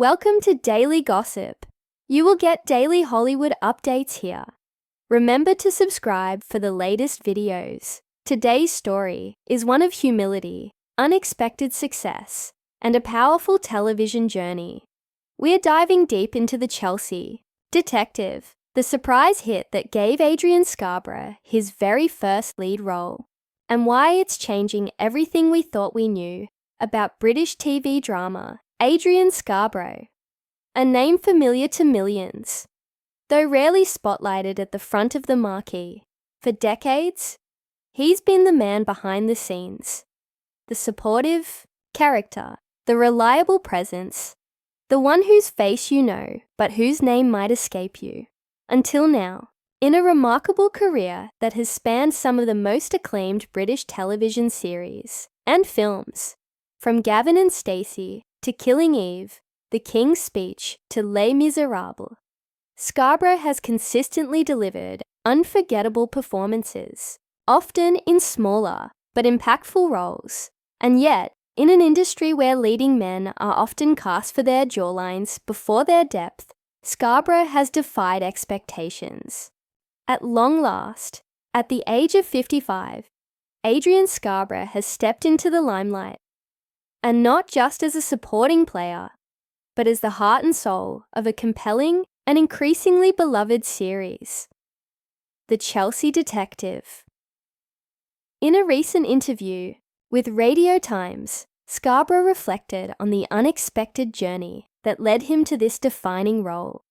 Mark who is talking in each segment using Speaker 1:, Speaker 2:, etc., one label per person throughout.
Speaker 1: Welcome to Daily Gossip. You will get daily Hollywood updates here. Remember to subscribe for the latest videos. Today's story is one of humility, unexpected success, and a powerful television journey. We're diving deep into the Chelsea Detective, the surprise hit that gave Adrian Scarborough his very first lead role, and why it's changing everything we thought we knew about British TV drama. Adrien Scarborough, a name familiar to millions. Though rarely spotlighted at the front of the marquee, for decades, he's been the man behind the scenes. The supportive character, the reliable presence, the one whose face you know, but whose name might escape you. Until now, in a remarkable career that has spanned some of the most acclaimed British television series and films, from Gavin Stacey to Killing Eve, The King's Speech to Les Miserables, Scarborough has consistently delivered unforgettable performances, often in smaller but impactful roles, and yet, in an industry where leading men are often cast for their jawlines before their depth, Scarborough has defied expectations. At long last, at the age of 55, Adrian Scarborough has stepped into the limelight, and not just as a supporting player, but as the heart and soul of a compelling and increasingly beloved series, The Chelsea Detective. In a recent interview with Radio Times, Scarborough reflected on the unexpected journey that led him to this defining role.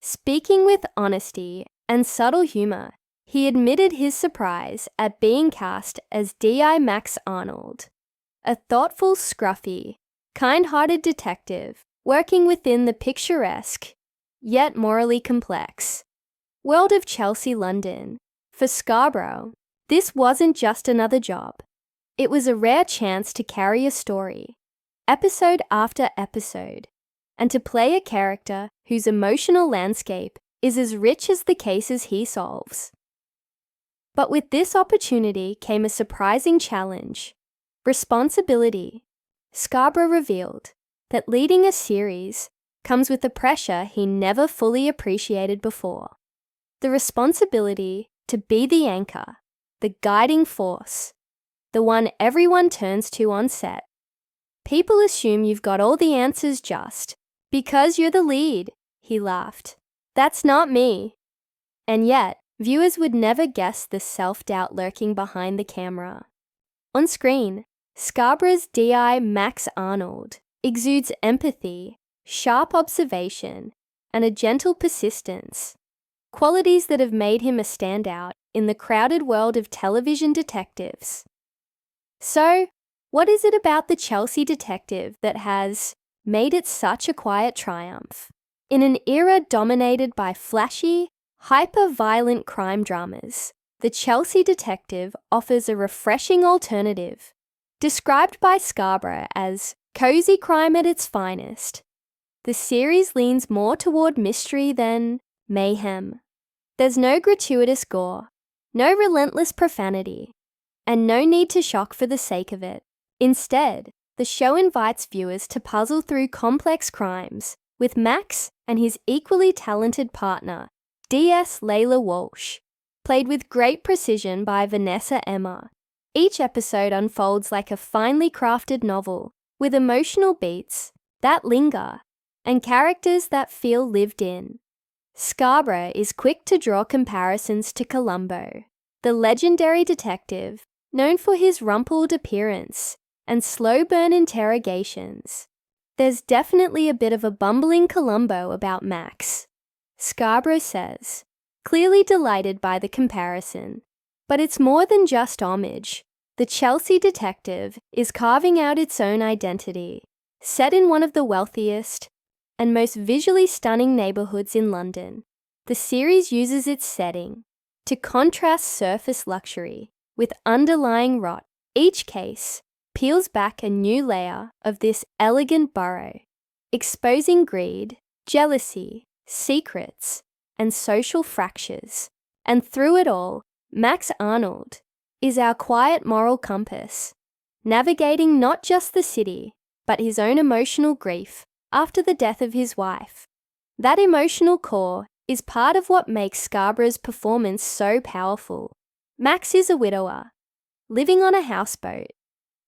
Speaker 1: Speaking with honesty and subtle humour, he admitted his surprise at being cast as D.I. Max Arnold, a thoughtful, scruffy, kind-hearted detective working within the picturesque, yet morally complex world of Chelsea, London. For Scarborough, this wasn't just another job. It was a rare chance to carry a story, episode after episode, and to play a character whose emotional landscape is as rich as the cases he solves. But with this opportunity came a surprising challenge. Responsibility. Scarborough revealed that leading a series comes with a pressure he never fully appreciated before. The responsibility to be the anchor, the guiding force, the one everyone turns to on set. People assume you've got all the answers just because you're the lead, he laughed. That's not me. And yet, viewers would never guess the self-doubt lurking behind the camera. On screen, Scarborough's D.I. Max Arnold exudes empathy, sharp observation, and a gentle persistence, qualities that have made him a standout in the crowded world of television detectives. So, what is it about the Chelsea Detective that has made it such a quiet triumph? In an era dominated by flashy, hyper-violent crime dramas, the Chelsea Detective offers a refreshing alternative. Described by Scarborough as cozy crime at its finest, the series leans more toward mystery than mayhem. There's no gratuitous gore, no relentless profanity, and no need to shock for the sake of it. Instead, the show invites viewers to puzzle through complex crimes with Max and his equally talented partner, D.S. Layla Walsh, played with great precision by Vanessa Emma. Each episode unfolds like a finely crafted novel, with emotional beats that linger and characters that feel lived in. Scarborough is quick to draw comparisons to Columbo, the legendary detective known for his rumpled appearance and slow-burn interrogations. There's definitely a bit of a bumbling Columbo about Max, Scarborough says, clearly delighted by the comparison. But it's more than just homage. The Chelsea Detective is carving out its own identity, set in one of the wealthiest and most visually stunning neighbourhoods in London. The series uses its setting to contrast surface luxury with underlying rot. Each case peels back a new layer of this elegant borough, exposing greed, jealousy, secrets, and social fractures. And through it all, Max Arnold is our quiet moral compass, navigating not just the city, but his own emotional grief after the death of his wife. That emotional core is part of what makes Scarborough's performance so powerful. Max is a widower, living on a houseboat,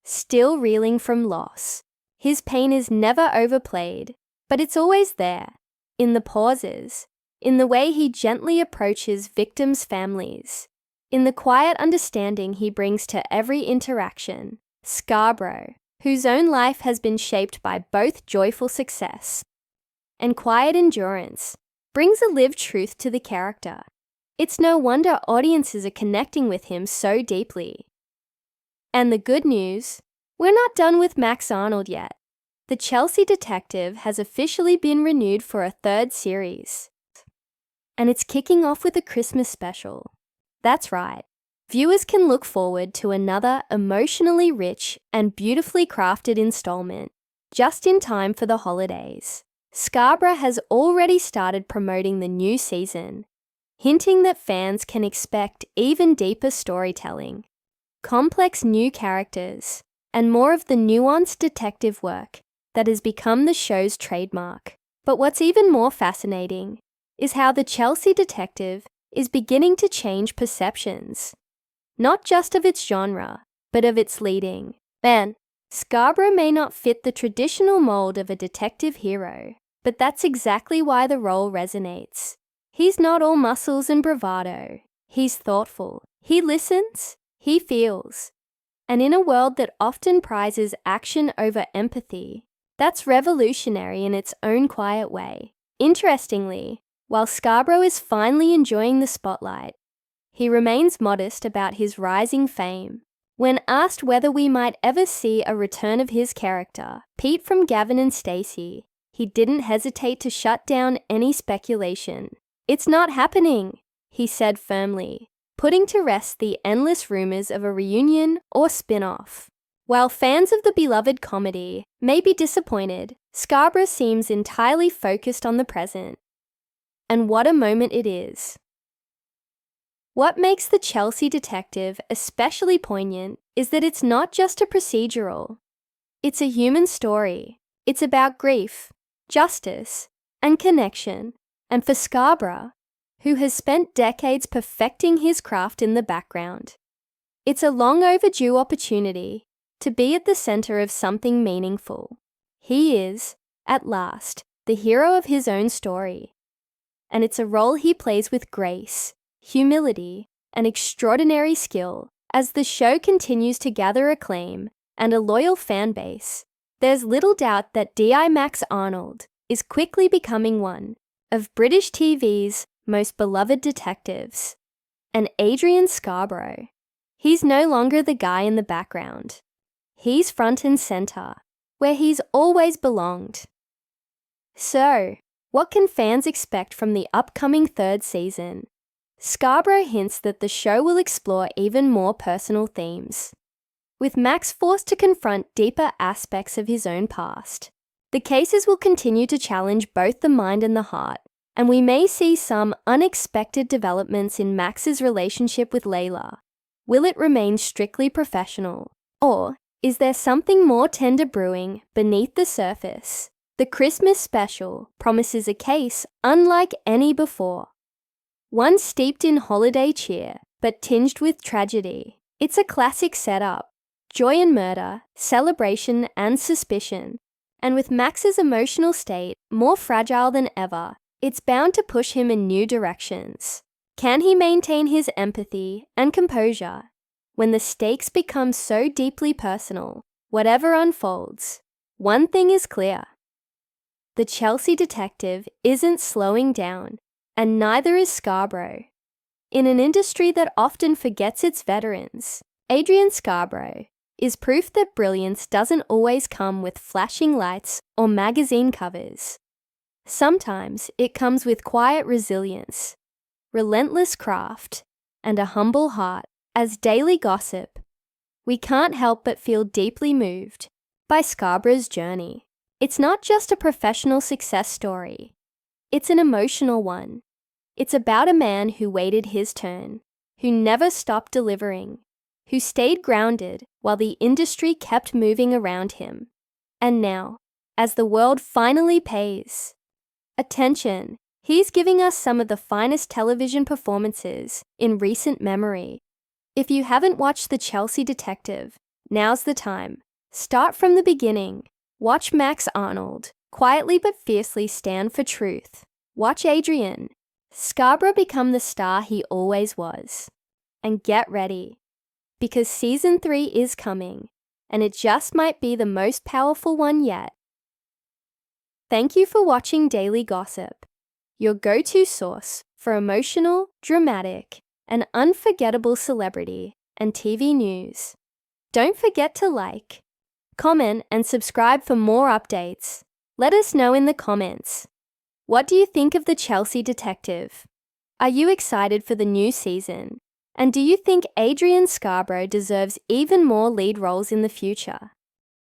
Speaker 1: still reeling from loss. His pain is never overplayed, but it's always there, in the pauses, in the way he gently approaches victims' families, in the quiet understanding he brings to every interaction. Scarborough, whose own life has been shaped by both joyful success and quiet endurance, brings a lived truth to the character. It's no wonder audiences are connecting with him so deeply. And the good news? We're not done with Max Arnold yet. The Chelsea Detective has officially been renewed for a third series. And it's kicking off with a Christmas special. That's right. Viewers can look forward to another emotionally rich and beautifully crafted installment, just in time for the holidays. Scarborough has already started promoting the new season, hinting that fans can expect even deeper storytelling, complex new characters, and more of the nuanced detective work that has become the show's trademark. But what's even more fascinating is how the Chelsea Detective is beginning to change perceptions, not just of its genre, but of its leading man. Scarborough may not fit the traditional mold of a detective hero, but that's exactly why the role resonates. He's not all muscles and bravado. He's thoughtful. He listens. He feels. And in a world that often prizes action over empathy, that's revolutionary in its own quiet way. Interestingly, while Scarborough is finally enjoying the spotlight, he remains modest about his rising fame. When asked whether we might ever see a return of his character, Pete from Gavin and Stacey, he didn't hesitate to shut down any speculation. "It's not happening," he said firmly, putting to rest the endless rumors of a reunion or spin-off. While fans of the beloved comedy may be disappointed, Scarborough seems entirely focused on the present. And what a moment it is. What makes the Chelsea Detective especially poignant is that it's not just a procedural. It's a human story. It's about grief, justice, and connection. And for Scarborough, who has spent decades perfecting his craft in the background, it's a long overdue opportunity to be at the center of something meaningful. He is, at last, the hero of his own story. And it's a role he plays with grace, humility, and extraordinary skill. As the show continues to gather acclaim and a loyal fan base, there's little doubt that Max Arnold is quickly becoming one of British TV's most beloved detectives. And Adrian Scarborough, he's no longer the guy in the background. He's front and center, where he's always belonged. So, what can fans expect from the upcoming third season? Scarborough hints that the show will explore even more personal themes, with Max forced to confront deeper aspects of his own past. The cases will continue to challenge both the mind and the heart, and we may see some unexpected developments in Max's relationship with Layla. Will it remain strictly professional? Or is there something more tender brewing beneath the surface? The Christmas special promises a case unlike any before. One steeped in holiday cheer, but tinged with tragedy. It's a classic setup. Joy and murder, celebration and suspicion. And with Max's emotional state more fragile than ever, it's bound to push him in new directions. Can he maintain his empathy and composure when the stakes become so deeply personal? Whatever unfolds, one thing is clear. The Chelsea Detective isn't slowing down, and neither is Scarborough. In an industry that often forgets its veterans, Adrien Scarborough is proof that brilliance doesn't always come with flashing lights or magazine covers. Sometimes it comes with quiet resilience, relentless craft, and a humble heart. As daily gossip, we can't help but feel deeply moved by Scarborough's journey. It's not just a professional success story. It's an emotional one. It's about a man who waited his turn, who never stopped delivering, who stayed grounded while the industry kept moving around him. And now, as the world finally pays. Attention, he's giving us some of the finest television performances in recent memory. If you haven't watched The Chelsea Detective, now's the time. Start from the beginning. Watch Max Arnold quietly but fiercely stand for truth. Watch Adrian Scarborough become the star he always was. And get ready, because Season 3 is coming, and it just might be the most powerful one yet. Thank you for watching Daily Gossip, your go-to source for emotional, dramatic, and unforgettable celebrity and TV news. Don't forget to like, comment, and subscribe for more updates. Let us know in the comments. What do you think of The Chelsea Detective? Are you excited for the new season? And do you think Adrien Scarborough deserves even more lead roles in the future?